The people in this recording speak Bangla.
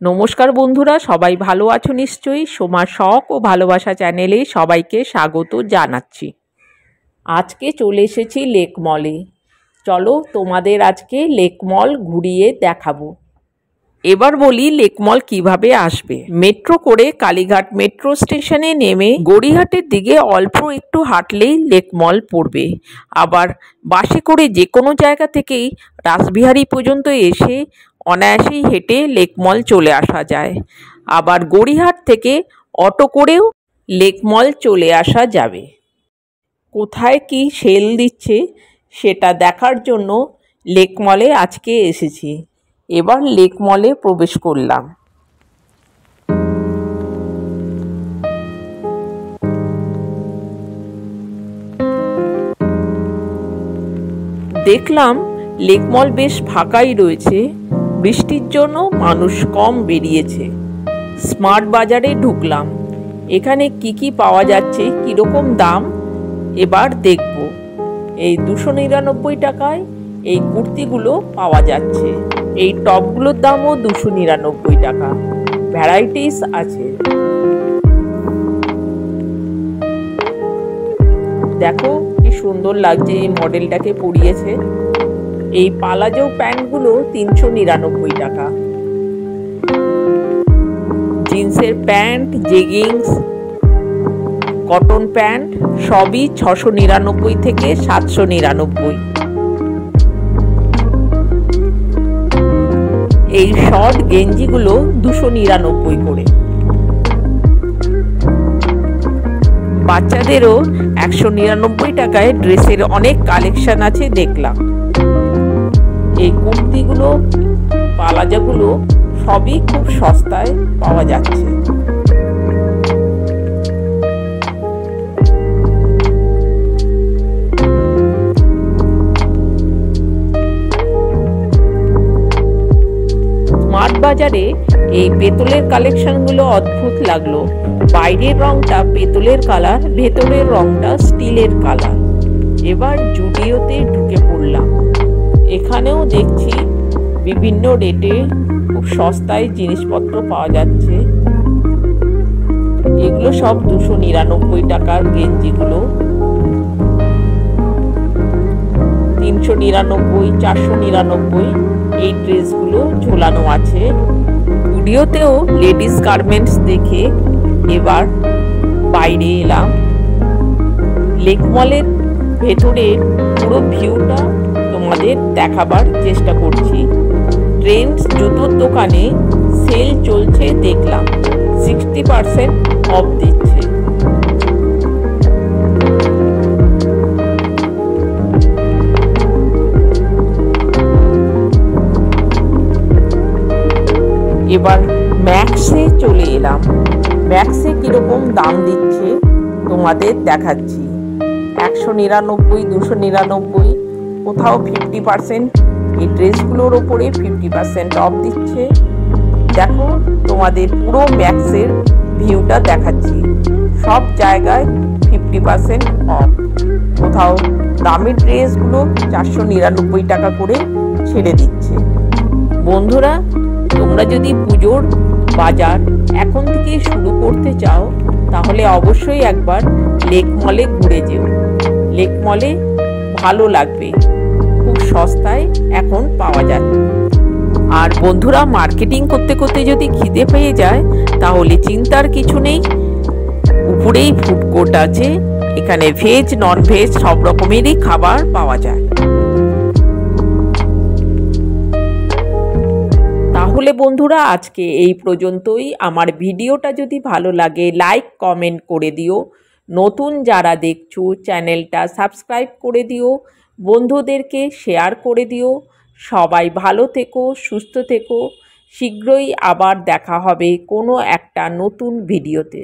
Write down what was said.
নমস্কার বন্ধুরা, সবাই ভালো আছো নিশ্চয়ই। সোমার শখ ও ভালোবাসা চ্যানেলে সবাইকে স্বাগত জানাচ্ছি। আজকে চলে এসেছি লেক মলে। চলো তোমাদের আজকে লেক মল ঘুরিয়ে দেখাবো। এবার বলি লেক মল কিভাবে আসবে। মেট্রো করে কালীঘাট মেট্রো স্টেশনে নেমে গড়িয়াহাটের দিকে অল্প একটু হাঁটলেই লেক মল পড়বে। আবার বাসে করে যে কোনো জায়গা থেকেই রাসবিহারী পর্যন্ত এসে অনায়াসেই হেঁটে লেক মল চলে আসা যায়। আবার গড়িয়াহাট থেকে অটো করেও লেক মল চলে আসা যাবে। কোথায় কি সেল দিচ্ছে সেটা দেখার জন্য লেক মলে আজকে এসেছি। এবার লেক মলে প্রবেশ করলাম। দেখলাম লেক মল বেশ ফাঁকাই রয়েছে, বৃষ্টির জন্য মানুষ কম বেরিয়েছে। স্মার্ট বাজারে ঢুকলাম। এখানে কি কি পাওয়া যাচ্ছে, কীরকম দাম এবার দেখব। এই 299 টাকায় এই কুর্তিগুলো পাওয়া যাচ্ছে। এই টপগুলোর দামও 299 টাকা। ভ্যারাইটিস আছে। দেখো কি সুন্দর লাগছে, এই মডেলটাকে পরিয়েছে। এই পালাজো প্যান্টগুলো 399 টাকা। জিন্সের প্যান্ট, জেগিংস, কটন প্যান্ট সবই 699 থেকে 799। এই শর্ট গেঞ্জিগুলো 299 করে। বাচ্চাদেরও 199 টাকায় ড্রেসের অনেক কালেকশন আছে দেখলাম। এই কুর্তিগুলো, পালাজাগুলো সবই খুব সস্তায় পাওয়া যাচ্ছে। স্মার্ট বাজারে এই পেতলের কালেকশনগুলো অদ্ভুত লাগলো। বাইরের রংটা পেতলের কালার, ভেতরের রংটা স্টিলের কালার। এবার জুডিওতে ঢুকে পড়লাম। এখানেও দেখছি বিভিন্ন রেটে খুব সস্তায় জিনিসপত্র পাওয়া যাচ্ছে। এগুলো সব 299 টাকার গেঞ্জিগুলো। 399, 499 এই ড্রেসগুলো ঝোলানো আছে। জুডিওতেও লেডিস গার্মেন্টস দেখে এবার বাইরে এলাম। লেক মলের ভেতরের পুরো ভিউটা তোমাদের দেখাবার চেষ্টা করছি। ট্রেন্ডস জুতোর দোকানে সেল চলছে দেখলাম, 60% অফ দিচ্ছে। এবার ম্যাক্সে চলে এলাম। ম্যাক্সে কিরকম দাম দিচ্ছে তোমাদের দেখাচ্ছি। 199, 299, কোথাও 50%। এই ড্রেসগুলোর ওপরে 50% অফ দিচ্ছে। দেখো তোমাদের পুরো ম্যাক্সের ভিউটা দেখাচ্ছি। সব জায়গায় 50% অফ। কোথাও দামি ড্রেসগুলো 499 টাকা করে ছেড়ে দিচ্ছে। বন্ধুরা, তোমরা যদি পুজোর বাজার এখন থেকে শুরু করতে চাও তাহলে অবশ্যই একবার লেক মলে ঘুরে যেও। লেক মলে ভালো লাগবে, খুব সস্তায় এখন পাওয়া যায়। আর বন্ধুরা, মার্কেটিং করতে করতে যদি খিদে পেয়ে যায় তাহলে চিন্তার কিছু নেই। উপরেই ফুড কোর্ট আছে, এখানে ভেজ নন ভেজ সব রকমেরই খাবার পাওয়া যায়। তাহলে বন্ধুরা, আজকে এই পর্যন্তই। আমার ভিডিওটা যদি ভালো লাগে লাইক কমেন্ট করে দিও। নতুন যারা দেখছো চ্যানেলটা সাবস্ক্রাইব করে দিও, বন্ধুদেরকে শেয়ার করে দিও। সবাই ভালো থেকো, সুস্থ থেকো। শীঘ্রই আবার দেখা হবে কোনো একটা নতুন ভিডিওতে।